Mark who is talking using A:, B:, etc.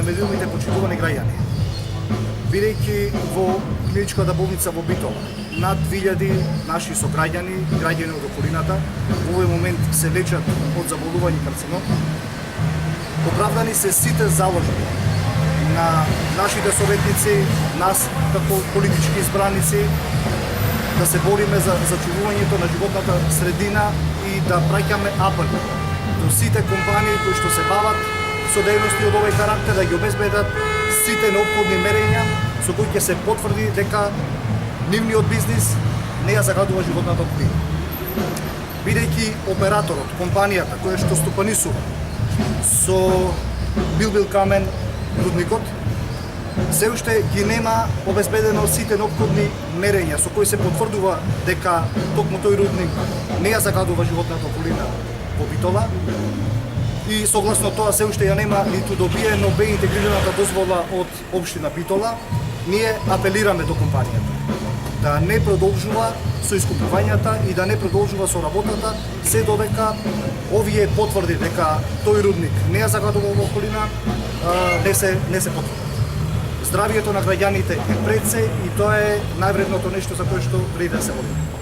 A: уведомите почитувани граѓани. Бидејќи во клиничката болница во Битола над 2000 наши сограѓани, граѓани од околината, во овој момент се лечат од заболување карцином, оправдани се сите заложби на нашите советници, нас како политички избраници, да се бориме за зачувувањето на животната средина и да праќаме апел до сите компании кои што се бават со дејности од овој карактер да ги обезбедат сите неопходни мерења со кои ќе се потврди дека нивниот бизнис не ја загадува животната околина. Бидејќи операторот, компанијата која што стопанисува со Билбил Камен рудникот, се уште ги нема обезбедено сите неопходни мерења со кои се потврдува дека токму тој рудник не ја загадува животната околина во Битола и согласно тоа се уште ја нема ниту добиено бе интегрираната дозвола од општина Битола. Ние апелираме до компанијата да не продолжува со искупувањата и да не продолжува со работата се додека овие потврди дека тој рудник не ја загадува во околина не се потврдат. Здравието на граѓаните е пред се и тоа е највредното нешто за кое што треба да се борим.